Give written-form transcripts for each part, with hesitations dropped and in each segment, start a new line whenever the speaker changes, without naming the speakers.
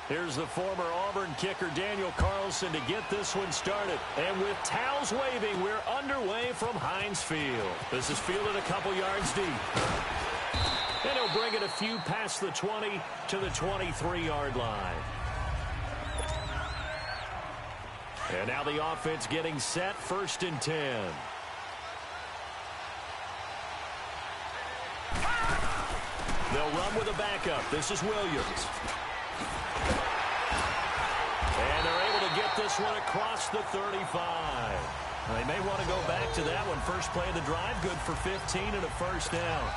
Here's the former Auburn kicker Daniel Carlson to get this one started. And with towels waving, we're underway from Heinz Field. This is fielded a couple yards deep. And he'll bring it a few past the 20 to the 23-yard line. And now the offense getting set, 1st and 10. They'll run with a backup. This is Williams. And they're able to get this one across the 35. They may want to go back to that one. First play of the drive, good for 15 and a first down.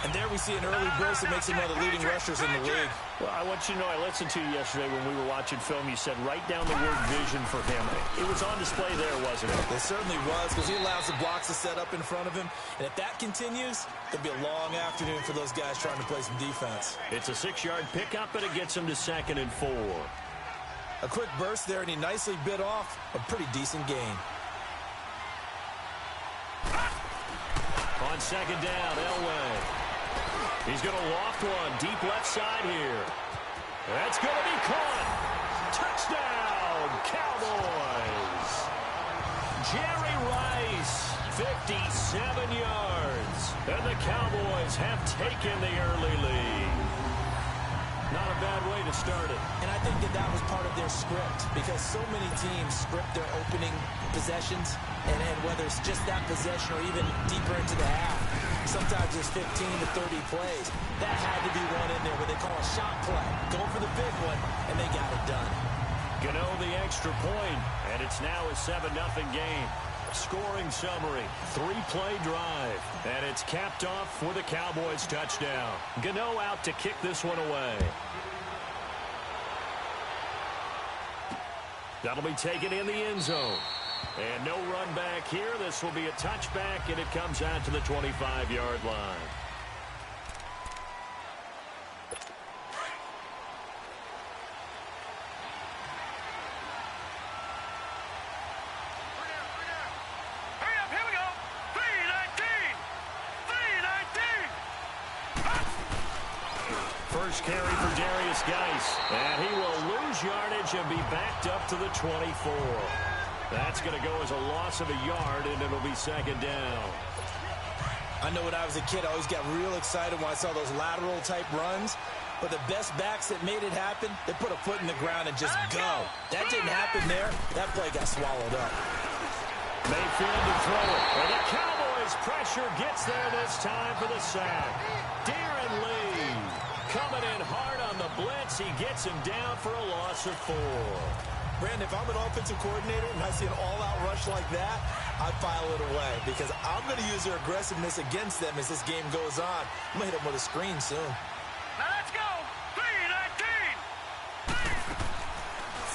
And there we see an early burst that makes him one of the leading rushers in the league.
Well, I want you to know, I listened to you yesterday when we were watching film. You said write down the word vision for him. It was on display there, wasn't it?
It certainly was, because he allows the blocks to set up in front of him. And if that continues, it'll be a long afternoon for those guys trying to play some defense.
It's a 6-yard pickup, and it gets him to 2nd and 4.
A quick burst there, and he nicely bit off a pretty decent gain.
On 2nd down, Elway. He's going to loft one deep left side here. That's going to be caught. Touchdown, Cowboys. Jerry Rice, 57 yards. And the Cowboys have taken the early lead. Not a bad way to start it.
And I think that was part of their script, because so many teams script their opening possessions, and whether it's just that possession or even deeper into the half, sometimes it's 15 to 30 plays. That had to be one in there where they call a shot play. Go for the big one, and they got it done.
Gano the extra point, and it's now a 7-0 game. Scoring summary, 3-play drive, and it's capped off with a Cowboys touchdown. Gano out to kick this one away. That'll be taken in the end zone. And no run back here. This will be a touchback, and it comes out to the 25-yard line. First carry for Darius Geis, and he will lose yardage and be backed up to the 24. That's going to go as a loss of a yard, and it'll be 2nd down.
I know when I was a kid, I always got real excited when I saw those lateral-type runs. But the best backs that made it happen, they put a foot in the ground and just go. That didn't happen there. That play got swallowed up.
Mayfield to throw it. And the Cowboys' pressure gets there this time for the sack. Darren Lee coming in hard on the blitz. He gets him down for a loss of 4.
Brandon, if I'm an offensive coordinator and I see an all-out rush like that, I file it away because I'm going to use their aggressiveness against them as this game goes on. I'm going to hit them with a screen soon.
Now let's go. 3-19.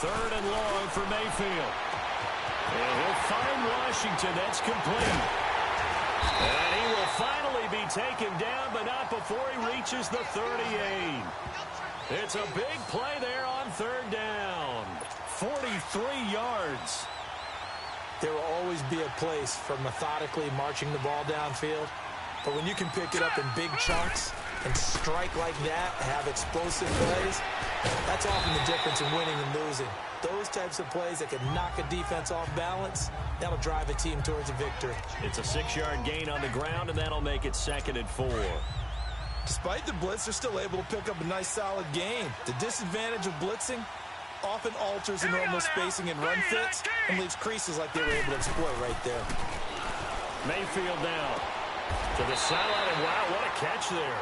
3rd and long for Mayfield. And he'll find Washington. That's complete. And he will finally be taken down, but not before he reaches the 38. It's a big play there on 3rd down. 43 yards.
There will always be a place for methodically marching the ball downfield. But when you can pick it up in big chunks and strike like that, have explosive plays, that's often the difference in winning and losing. Those types of plays that can knock a defense off balance, that'll drive a team towards a victory.
It's a 6-yard gain on the ground, and that'll make it 2nd and 4.
Despite the blitz, they're still able to pick up a nice, solid gain. The disadvantage of blitzing often alters the normal spacing and run fits and leaves creases like they were able to exploit right there.
Mayfield now to the sideline, and wow, what a catch there.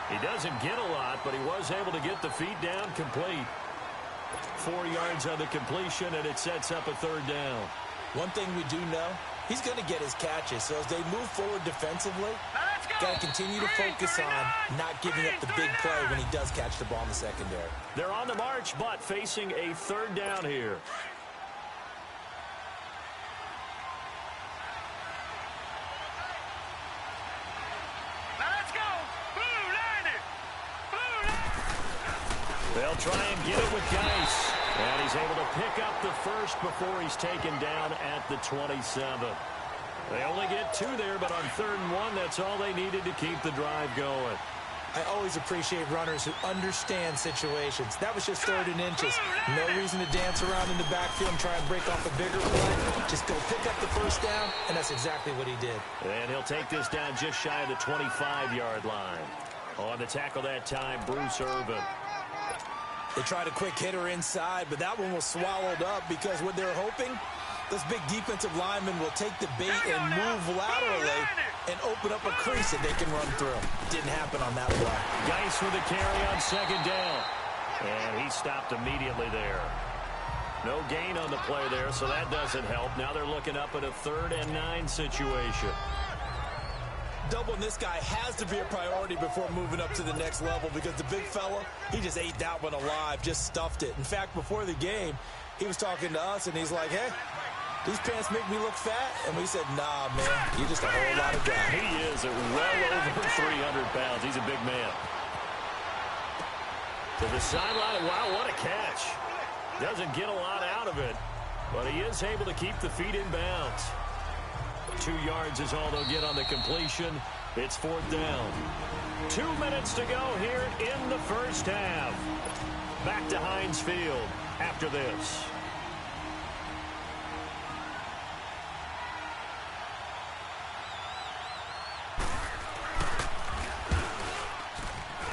He doesn't get a lot, but he was able to get the feet down complete. 4 yards on the completion, and it sets up a 3rd down.
One thing we do know, he's going to get his catches. So as they move forward defensively, got to continue to focus on not giving up the big play when he does catch the ball in the secondary.
They're on the march, but facing a 3rd down here. They'll try and get it with Geis. And he's able to pick up the first before he's taken down at the 27. They only get 2 there, but on 3rd and 1, that's all they needed to keep the drive going.
I always appreciate runners who understand situations. That was just 3rd and inches. No reason to dance around in the backfield and try and break off a bigger play. Just go pick up the first down, and that's exactly what he did.
And he'll take this down just shy of the 25-yard line. On the tackle that time, Bruce Irvin.
They tried a quick hitter inside, but that one was swallowed up because what they're hoping, this big defensive lineman will take the bait and move laterally and open up a crease that they can run through. Didn't happen on that play.
Geis with the carry on 2nd down. And he stopped immediately there. No gain on the play there, so that doesn't help. Now they're looking up at a 3rd and 9 situation.
Doubling this guy has to be a priority before moving up to the next level because the big fella, he just ate that one alive, just stuffed it. In fact, before the game, he was talking to us, and he's like, hey, these pants make me look fat? And we said, nah, man, you're just a whole lot of guy.
He is well over 300 pounds. He's a big man. To the sideline. Wow, what a catch. Doesn't get a lot out of it, but he is able to keep the feet in bounds. 2 yards is all they'll get on the completion. It's 4th down. 2 minutes to go here in the first half. Back to Heinz Field after this.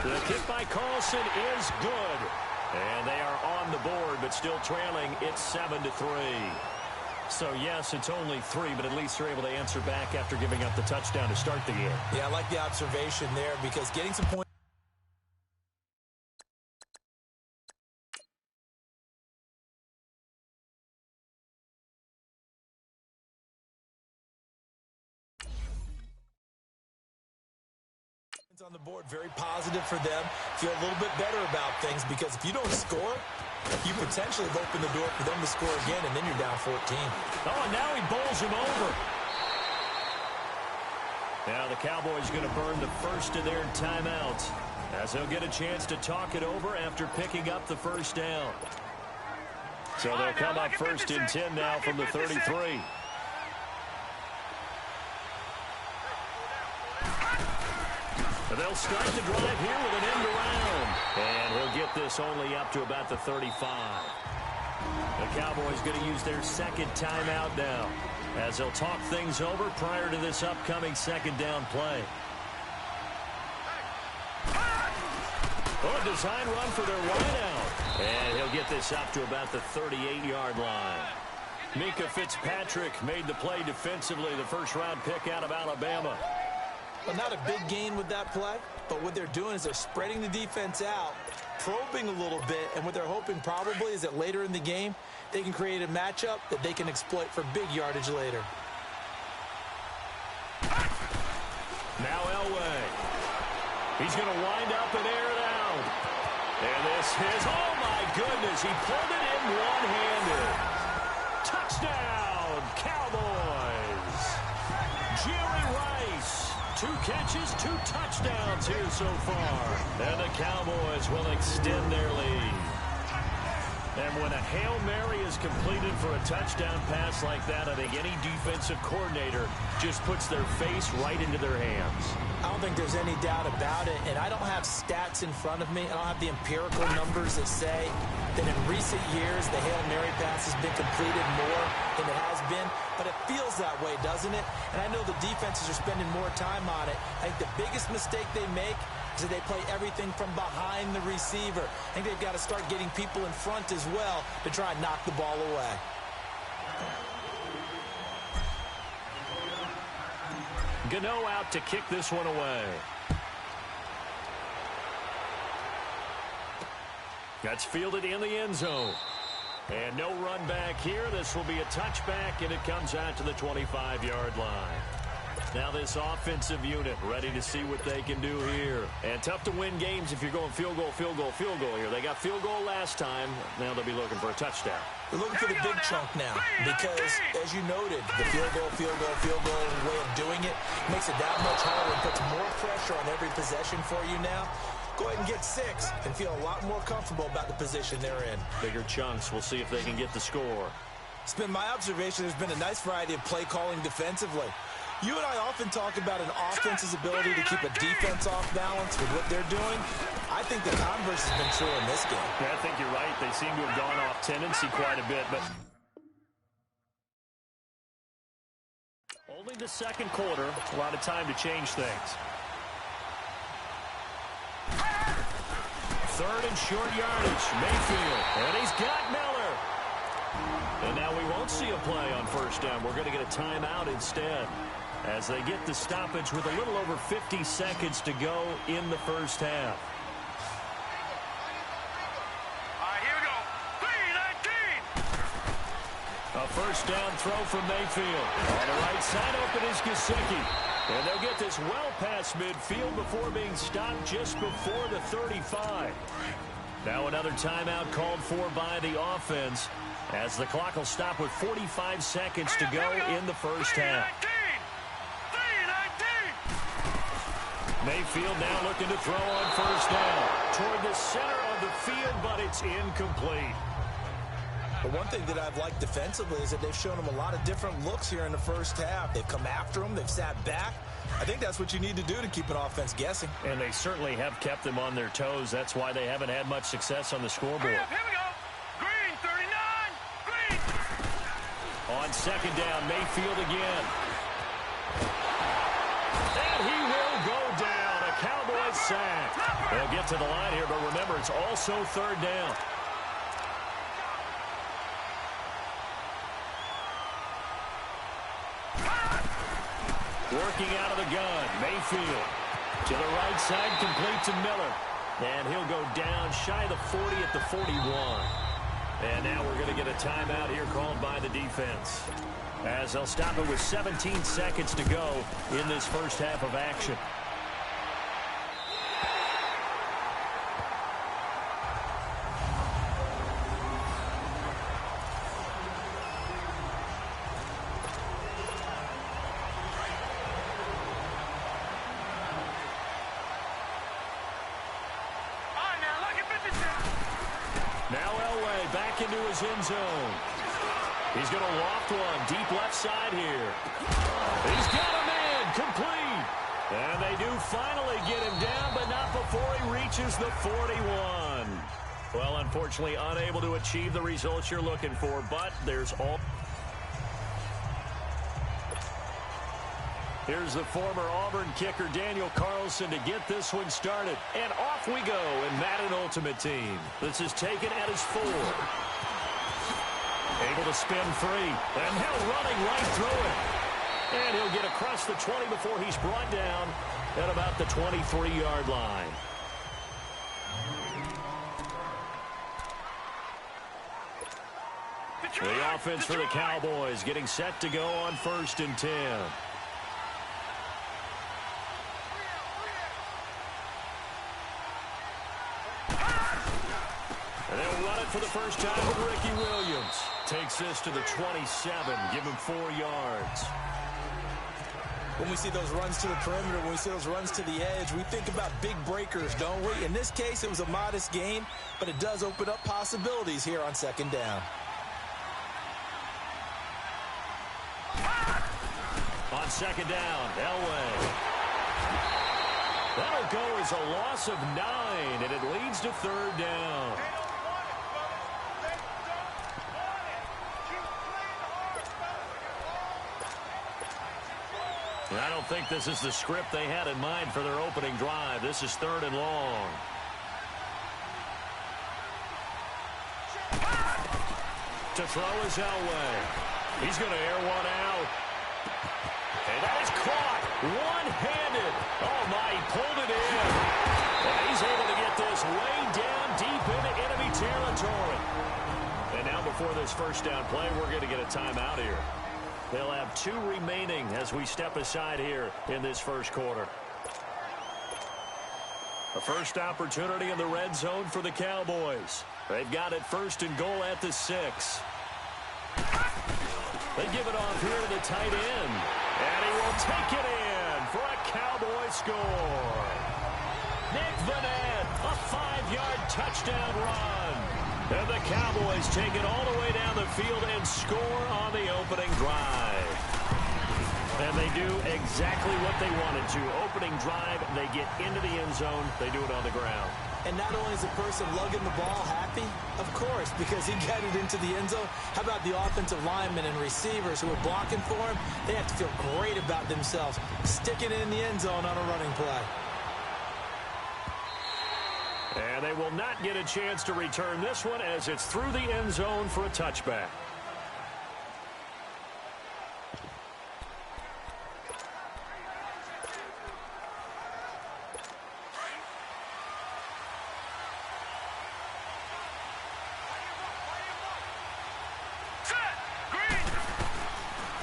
The kick by Carlson is good. And they are on the board, but still trailing. It's 7-3. So, yes, it's only 3, but at least they're able to answer back after giving up the touchdown to start the game.
Yeah, I like the observation there because getting some points on the board, very positive for them. Feel a little bit better about things because if you don't score, you potentially have opened the door for them to score again, and then you're down 14.
Oh, and now he bowls him over. Now the Cowboys going to burn the first of their timeouts as they'll get a chance to talk it over after picking up the first down. So they'll come up 1st and 10 now from the 33. They'll start the drive here with an end around. And he'll get this only up to about the 35. The Cowboys going to use their 2nd timeout now as they'll talk things over prior to this upcoming 2nd down play. Oh, a design run for their wideout. And he'll get this up to about the 38-yard line. Minkah Fitzpatrick made the play defensively, the 1st-round pick out of Alabama.
Well, not a big gain with that play, but what they're doing is they're spreading the defense out, probing a little bit, and what they're hoping probably is that later in the game, they can create a matchup that they can exploit for big yardage later.
Now Elway. He's going to wind up and air it out. And this is, oh my goodness, he pulled it in one-handed. Touchdown, Cowboys. Jerry Rice. 2 catches, 2 touchdowns here so far. And the Cowboys will extend their lead. And when a Hail Mary is completed for a touchdown pass like that, I think any defensive coordinator just puts their face right into their hands.
I don't think there's any doubt about it, and I don't have stats in front of me. I don't have the empirical numbers that say that in recent years the Hail Mary pass has been completed more than it has been, but it feels that way, doesn't it? And I know the defenses are spending more time on it. I think the biggest mistake they make is that they play everything from behind the receiver. I think they've got to start getting people in front as well to try and knock the ball away.
Gano out to kick this one away. That's fielded in the end zone. And no run back here. This will be a touchback, and it comes out to the 25-yard line. Now this offensive unit ready to see what they can do here. And tough to win games if you're going field goal, field goal, field goal here. They got field goal last time. Now they'll be looking for a touchdown.
They're looking for the big chunk now because, as you noted, the field goal way of doing it makes it that much harder and puts more pressure on every possession for you now. Go ahead and get 6 and feel a lot more comfortable about the position they're in.
Bigger chunks. We'll see if they can get the score.
It's been my observation there's been a nice variety of play calling defensively. You and I often talk about an offense's ability to keep a defense off balance with what they're doing. I think the converse has been true in this game.
Yeah, I think you're right. They seem to have gone off tendency quite a bit, but only the second quarter. A lot of time to change things. Third and short yardage. Mayfield. And he's got Miller. And now we won't see a play on first down. We're going to get a timeout instead as they get the stoppage with a little over 50 seconds to go in the first half.
All right, here we go. 3-19.
A first down throw from Mayfield. On the right side open is Gesicki. And they'll get this well past midfield before being stopped just before the 35. Now another timeout called for by the offense as the clock will stop with 45 seconds to go in the first half.
3-19.
Mayfield now looking to throw on first down toward the center of the field, but it's incomplete.
But one thing that I've liked defensively is that they've shown them a lot of different looks here in the first half. They've come after them. They've sat back. I think that's what you need to do to keep an offense guessing.
And they certainly have kept them on their toes. That's why they haven't had much success on the scoreboard.
Here we go. Green, 39. Green.
On second down, Mayfield again. And he will go down. A Cowboys sack. They'll get to the line here, but remember, it's also third down. Working out of the gun, Mayfield. To the right side, complete to Miller. And he'll go down shy of the 40 at the 41. And now we're going to get a timeout here called by the defense, as they'll stop it with 17 seconds to go in this first half of action. End zone. He's going to loft one deep left side here. He's got a man complete. And they do finally get him down, but not before he reaches the 41. Well, unfortunately, unable to achieve the results you're looking for, but there's all. Here's the former Auburn kicker, Daniel Carlson, to get this one started. And off we go in Madden Ultimate Team. This is taken at his 4. Able to spin free, and now running right through it. And he'll get across the 20 before he's brought down at about the 23-yard line. The offense for the Cowboys getting set to go on 1st and 10. And they'll run it for the first time with Ricky Williams. Takes this to the 27, give him 4 yards.
When we see those runs to the perimeter, when we see those runs to the edge, we think about big breakers, don't we? In this case, it was a modest gain, but it does open up possibilities here on second down.
On second down, Elway. That'll go as a loss of 9, and it leads to third down. And I don't think this is the script they had in mind for their opening drive. This is 3rd and long. To throw is Elway. He's going to air one out. And that is caught one-handed. Oh, my, he pulled it in. And he's able to get this way down deep into enemy territory. And now before this first down play, we're going to get a timeout here. They'll have 2 remaining as we step aside here in this first quarter. A first opportunity in the red zone for the Cowboys. They've got it 1st and goal at the 6. They give it off here to the tight end. And he will take it in for a Cowboy score. Nick Vanette, a 5-yard touchdown run. And the Cowboys take it all the way down the field and score on the opening drive. And they do exactly what they wanted to. Opening drive, they get into the end zone. They do it on the ground.
And not only is the person lugging the ball happy, of course, because he got it into the end zone. How about the offensive linemen and receivers who are blocking for him? They have to feel great about themselves, sticking it in the end zone on a running play.
And they will not get a chance to return this one as it's through the end zone for a touchback.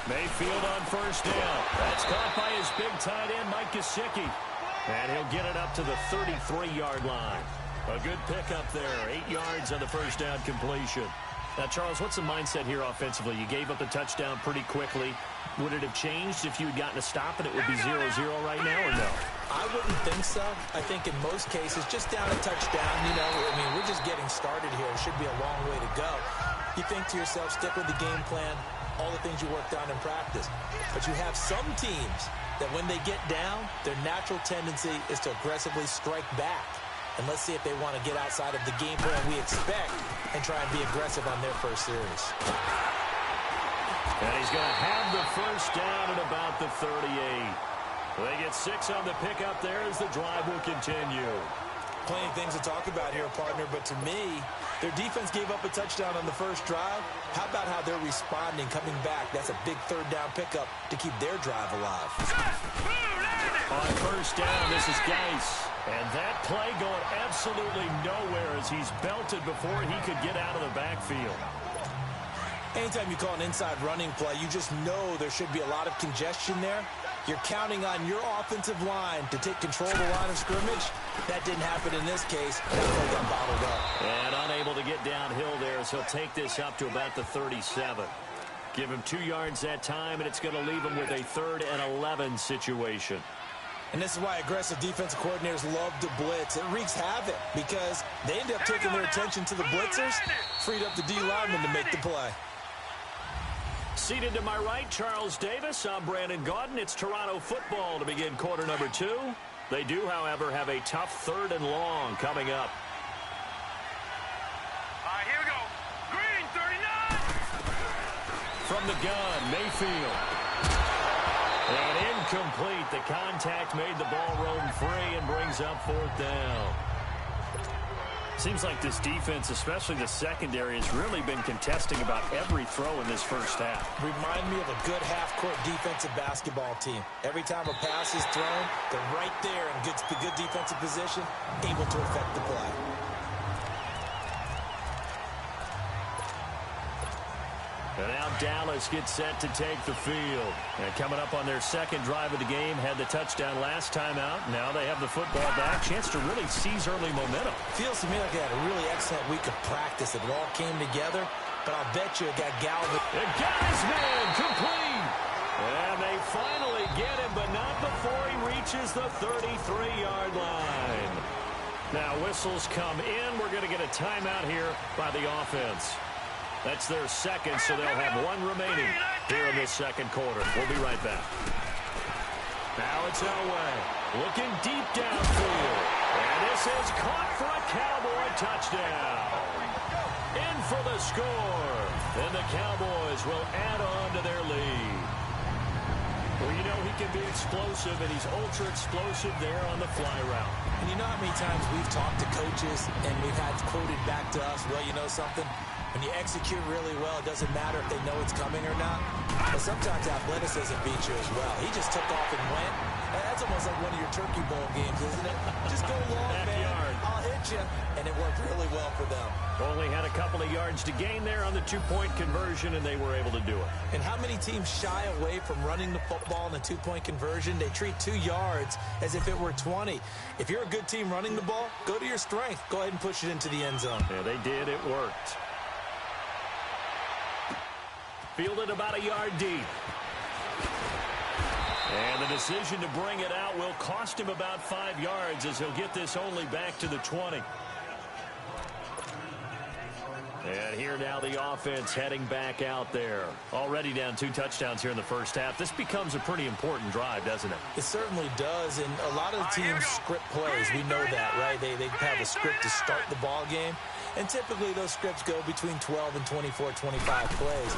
Mayfield on first down. That's caught by his big tight end, Mike Gesicki. And he'll get it up to the 33-yard line. A good pickup there. 8 yards on the first down completion. Now, Charles, what's the mindset here offensively? You gave up a touchdown pretty quickly. Would it have changed if you had gotten a stop and it would be 0-0 right now, or no?
I wouldn't think so. I think in most cases, just down a touchdown, you know, I mean, we're just getting started here. It should be a long way to go. You think to yourself, stick with the game plan, all the things you worked on in practice. But you have some teams that when they get down, their natural tendency is to aggressively strike back. And let's see if they want to get outside of the game plan we expect and try and be aggressive on their first series.
And he's going to have the first down at about the 38. They get 6 on the pickup there as the drive will continue.
Plenty of things to talk about here, partner, but to me, their defense gave up a touchdown on the first drive. How about how they're responding, coming back? That's a big third down pickup to keep their drive alive.
On first down, this is Geis. And that play going absolutely nowhere as he's belted before he could get out of the backfield.
Anytime you call an inside running play, you just know there should be a lot of congestion there. You're counting on your offensive line to take control of the line of scrimmage. That didn't happen in this case. That play got bottled up.
And unable to get downhill there as he'll take this up to about the 37. Give him 2 yards that time, and it's going to leave him with a 3rd and 11 situation.
And this is why aggressive defensive coordinators love to blitz. It wreaks havoc because they end up taking their attention to the blitzers, freed up the D lineman to make the play.
Seated to my right, Charles Davis. I'm Brandon Gaudin. It's Toronto football to begin quarter number 2. They do, however, have a tough 3rd and long coming up.
All right, here we go. Green, 39.
From the gun, Mayfield. And incomplete. The contact made the ball roam free and brings up 4th down. Seems like this defense, especially the secondary, has really been contesting about every throw in this first half.
Remind me of a good half-court defensive basketball team. Every time a pass is thrown, they're right there in good defensive position, able to affect the play.
And now Dallas gets set to take the field. And coming up on their second drive of the game, had the touchdown last time out. Now they have the football back. Chance to really seize early momentum.
Feels to me like they had a really excellent week of practice. It all came together, but I'll bet you it got galvanized.
It got his man complete. And they finally get him, but not before he reaches the 33-yard line. Now whistles come in. We're going to get a timeout here by the offense. That's their second, so they'll have 1 remaining here in this second quarter. We'll be right back. Now it's Elway looking deep downfield. And this is caught for a Cowboy touchdown. In for the score. And the Cowboys will add on to their lead. Well, you know he can be explosive, and he's ultra-explosive there on the fly route.
And you know how many times we've talked to coaches and we've had quoted back to us, well, you know something? When you execute really well, it doesn't matter if they know it's coming or not. But sometimes athleticism beats you as well. He just took off and went. That's almost like one of your Turkey Bowl games, isn't it? Just go long, man. I'll hit you. And it worked really well for them.
Only had a couple of yards to gain there on the 2-point conversion, and they were able to do it.
And how many teams shy away from running the football in the 2-point conversion? They treat 2 yards as if it were 20. If you're a good team running the ball, go to your strength. Go ahead and push it into the end zone.
Yeah, they did. It worked. Fielded about a yard deep. And the decision to bring it out will cost him about 5 yards as he'll get this only back to the 20. And here now the offense heading back out there. Already down 2 touchdowns here in the first half. This becomes a pretty important drive, doesn't it?
It certainly does, and a lot of the teams script plays. We know that, right? They have a script to start the ball game, and typically those scripts go between 12 and 24, 25 plays.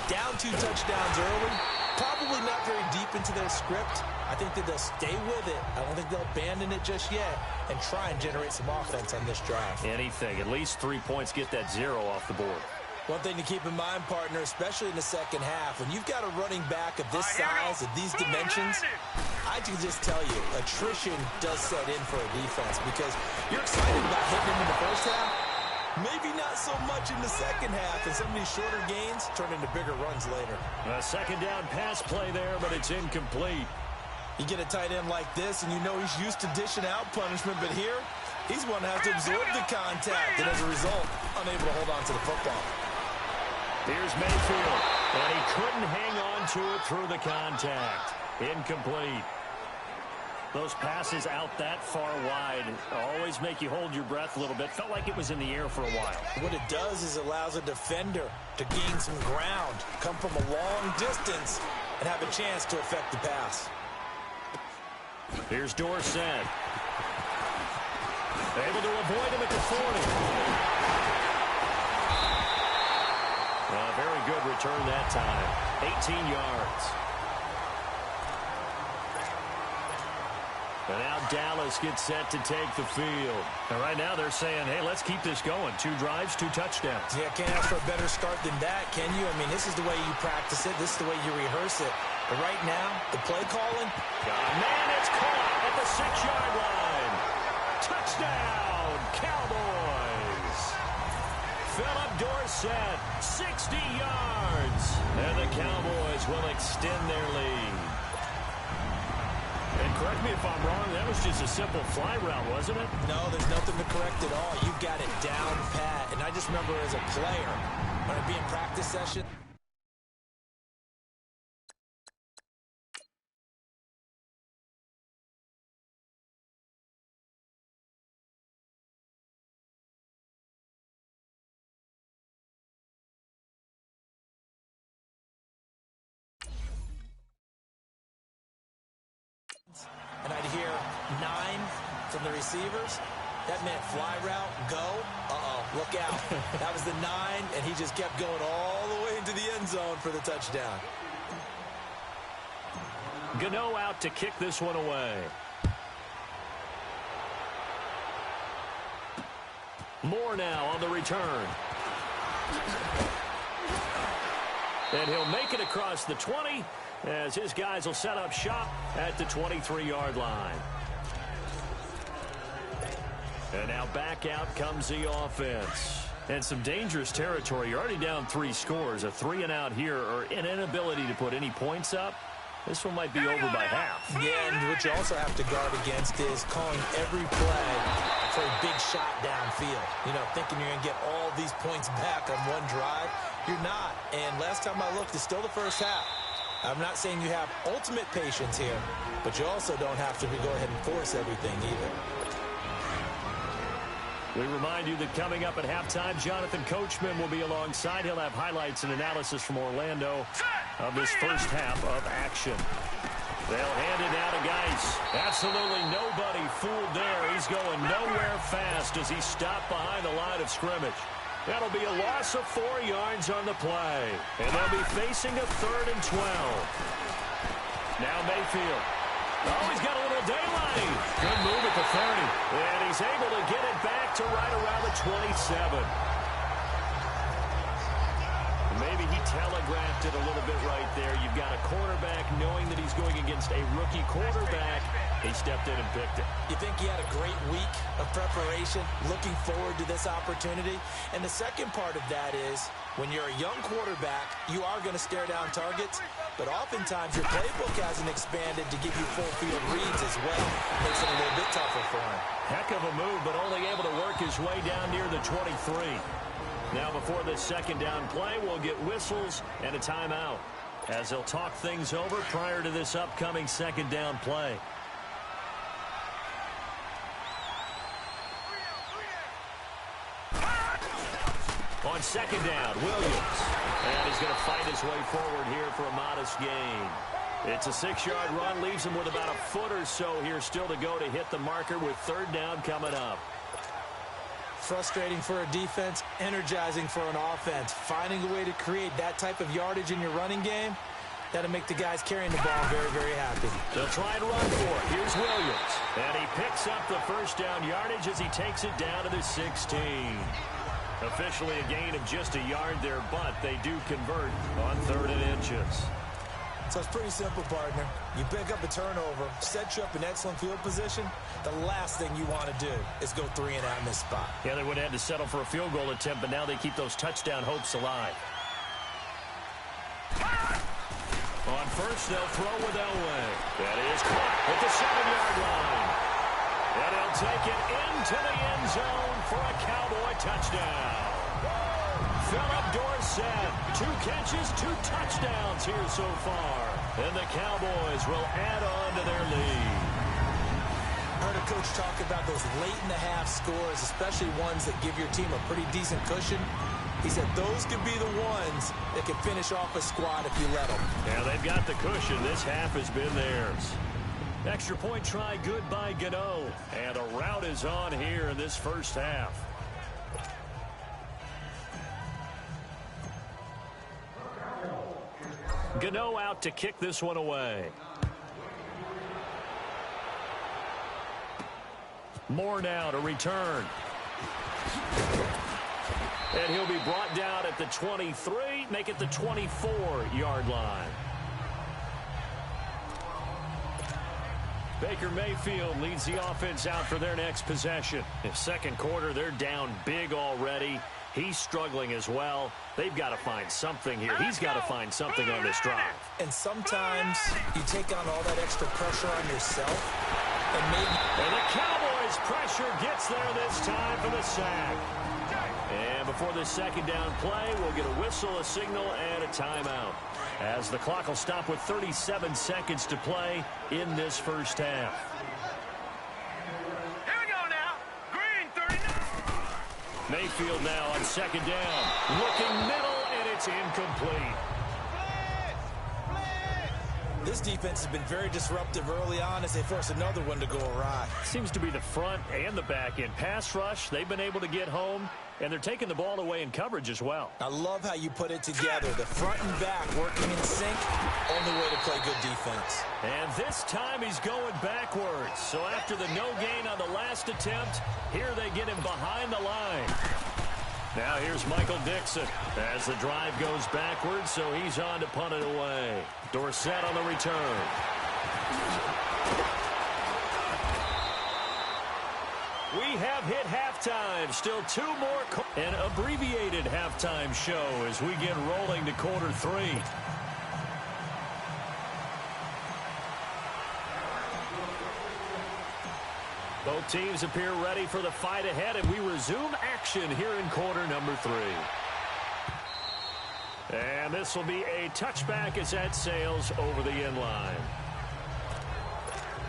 Down 2 touchdowns early, probably not very deep into their script. I think that they'll stay with it. I don't think they'll abandon it just yet and try and generate some offense on this drive.
Anything. At least 3 points, get that 0 off the board.
One thing to keep in mind, partner, especially in the second half, when you've got a running back of this size, of these dimensions, I can just tell you, attrition does set in for a defense because you're excited about hitting him in the first half. Maybe not so much in the second half, and some of these shorter gains turn into bigger runs later.
A second down pass play there, but it's incomplete.
You get a tight end like this, and you know he's used to dishing out punishment, but here, he's one that has to absorb the contact, and as a result, unable to hold on to the football.
Here's Mayfield, and he couldn't hang on to it through the contact. Incomplete. Those passes out that far wide always make you hold your breath a little bit. Felt like it was in the air for a while.
What it does is allows a defender to gain some ground, come from a long distance, and have a chance to affect the pass.
Here's Dorsett. Able to avoid him at the 40. Very good return that time. 18 yards. And now Dallas gets set to take the field. And right now they're saying, hey, let's keep this going. 2 drives, 2 touchdowns.
Yeah, can't ask for a better start than that, can you? I mean, this is the way you practice it. This is the way you rehearse it. But right now, the play calling.
Man, it's caught at the 6-yard line. Touchdown, Cowboys. Philip Dorsett, 60 yards. And the Cowboys will extend their lead. And correct me if I'm wrong, that was just a simple fly route, wasn't it?
No, there's nothing to correct at all. You've got it down pat. And I just remember as a player, when I'd be in practice session, and I'd hear 9 from the receivers. That meant fly route, go. Look out. That was the 9, and he just kept going all the way into the end zone for the touchdown.
Gano out to kick this one away. Moore now on the return. And he'll make it across the 20 as his guys will set up shop at the 23-yard line. And now back out comes the offense. And some dangerous territory. You're already down 3 scores. A 3-and-out here, or an inability to put any points up. This one might be over by half.
Yeah, and what you also have to guard against is calling every play for a big shot downfield. You know, thinking you're going to get all these points back on one drive. You're not. And last time I looked, it's still the first half. I'm not saying you have ultimate patience here, but you also don't have to go ahead and force everything either.
We remind you that coming up at halftime, Jonathan Coachman will be alongside. He'll have highlights and analysis from Orlando of this first half of action. They'll hand it now to Geis. Absolutely nobody fooled there. He's going nowhere fast as he stopped behind the line of scrimmage. That'll be a loss of 4 yards on the play. And they'll be facing a 3rd and 12. Now Mayfield. Oh, he's got a little daylight. Good move at the 30. And he's able to get it back to right around the 27. Maybe he telegraphed it a little bit right there. You've got a quarterback knowing that he's going against a rookie quarterback. He stepped in and picked it.
You think he had a great week of preparation, looking forward to this opportunity? And the second part of that is, when you're a young quarterback, you are going to stare down targets, but oftentimes your playbook hasn't expanded to give you full field reads as well. Makes it a little bit tougher for him.
Heck of a move, but only able to work his way down near the 23. Now before this second down play, we'll get whistles and a timeout as they'll talk things over prior to this upcoming second down play. On second down, Williams. And he's going to fight his way forward here for a modest gain. It's a 6-yard run, leaves him with about a foot or so here still to go to hit the marker with third down coming up.
Frustrating for a defense, energizing for an offense. Finding a way to create that type of yardage in your running game, that'll make the guys carrying the ball very, very happy.
They'll try and run for it. Here's Williams. And he picks up the first down yardage as he takes it down to the 16. Officially a gain of just a yard there, but they do convert on 3rd and inches.
So it's pretty simple, partner. You pick up a turnover, set you up in excellent field position. The last thing you want to do is go 3 and out in this spot.
Yeah, they would have had to settle for a field goal attempt, but now they keep those touchdown hopes alive. On first, they'll throw with Elway. That is caught at the 7-yard line. And he'll take it into the end zone for a Cowboy touchdown. Philip Dorsett, 2 catches, 2 touchdowns here so far. And the Cowboys will add on to their lead.
I heard a coach talk about those late-in-the-half scores, especially ones that give your team a pretty decent cushion. He said those could be the ones that can finish off a squad if you let them.
Yeah, they've got the cushion. This half has been theirs. Extra point try good by Gano. And a rout is on here in this first half. Gano out to kick this one away. Moore now to return. And he'll be brought down at the 23, make it the 24-yard line. Baker Mayfield leads the offense out for their next possession. In second quarter, they're down big already. He's struggling as well. They've got to find something here. He's got to find something on this drive.
And sometimes you take on all that extra pressure on yourself. And
the Cowboys' pressure gets there this time for the sack. And before the second down play, we'll get a whistle, a signal, and a timeout. As the clock will stop with 37 seconds to play in this first half.
Here we go now. Green 39.
Mayfield now on second down. Looking middle, and it's incomplete.
this defense has been very disruptive early on as they force another one to go awry.
Seems to be the front and the back end. Pass rush, they've been able to get home, and they're taking the ball away in coverage as well.
I love how you put it together. The front and back working in sync, only way to play good defense.
And this time he's going backwards. So after the no gain on the last attempt, here they get him behind the line. Now here's Michael Dixon as the drive goes backwards, so he's on to punt it away. Dorsett on the return. We have hit halftime. Still two more. An abbreviated halftime show as we get rolling to quarter three. Both teams appear ready for the fight ahead, and we resume action here in quarter number three. And this will be a touchback as that sails over the end line.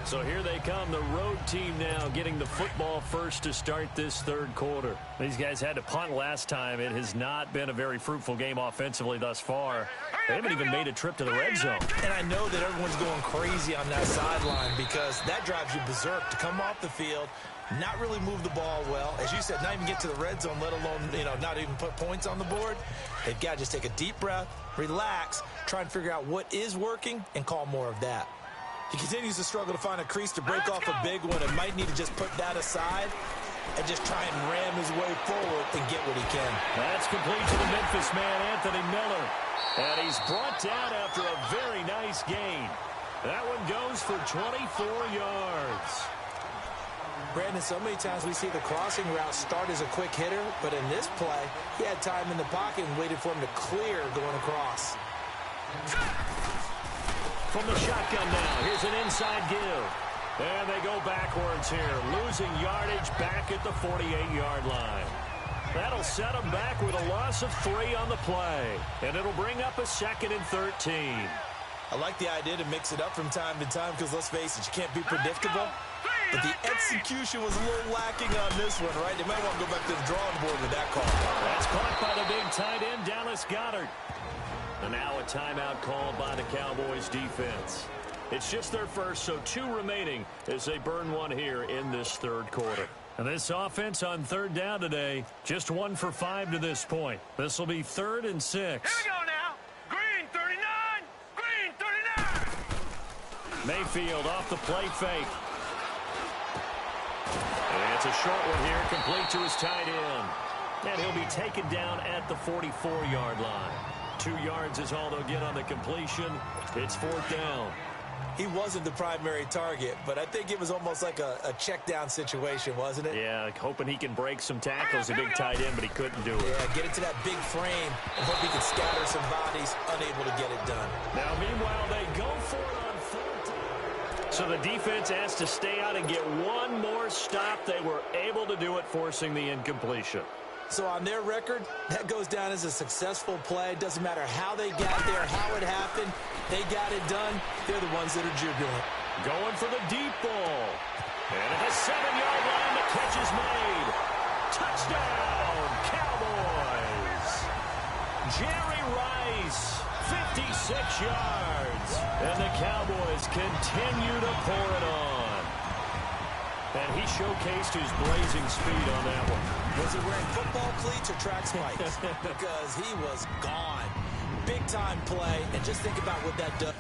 So here they come, the road team now getting the football first to start this third quarter. These guys had to punt last time. It has not been a very fruitful game offensively thus far. They haven't even made a trip to the red zone.
And I know that everyone's going crazy on that sideline because that drives you berserk to come off the field, not really move the ball well. As you said, not even get to the red zone, let alone, not even put points on the board. They've got to just take a deep breath, relax, try and figure out what is working, and call more of that. He continues to struggle to find a crease to break off a big one and might need to just put that aside and just try and ram his way forward and get what he can.
That's complete to the Memphis man, Anthony Miller. And he's brought down after a very nice gain. That one goes for 24 yards.
Brandon, so many times we see the crossing route start as a quick hitter, but in this play, he had time in the pocket and waited for him to clear going across.
From the shotgun now, here's an inside give. And they go backwards here, losing yardage back at the 48-yard line. That'll set them back with a loss of 3 on the play. And it'll bring up a 2nd and 13.
I like the idea to mix it up from time to time because, let's face it, you can't be predictable. But the execution was a little lacking on this one, right? They might want to go back to the drawing board with that call.
That's caught by the Dallas Goedert. And now a timeout called by the Cowboys defense. It's just their first, so 2 remaining as they burn one here in this third quarter. And this offense on third down today, just 1 for 5 to this point. This will be 3rd and 6.
Here we go now. Green 39. Green 39.
Mayfield off the play fake. And it's a short one here, complete to his tight end. And he'll be taken down at the 44-yard line. 2 yards is all they'll get on the completion. It's 4th down.
He wasn't the primary target, but I think it was almost like a check down situation, wasn't it?
Yeah, hoping he can break some tackles, a big tight end, but he couldn't do it.
Yeah, get into that big frame and hope he can scatter some bodies, unable to get it done.
Now, meanwhile, they go for it on 4th down. So the defense has to stay out and get one more stop. They were able to do it, forcing the incompletion.
So on their record, that goes down as a successful play. Doesn't matter how they got there, how it happened. They got it done. They're the ones that are jubilant.
Going for the deep ball. And at the 7-yard line, the catch is made. Touchdown, Cowboys. Jerry Rice, 56 yards. And the Cowboys continue to pour it on. And he showcased his blazing speed on that one.
Was he wearing football cleats or track spikes? Because he was gone. Big time play. And just think about what that does.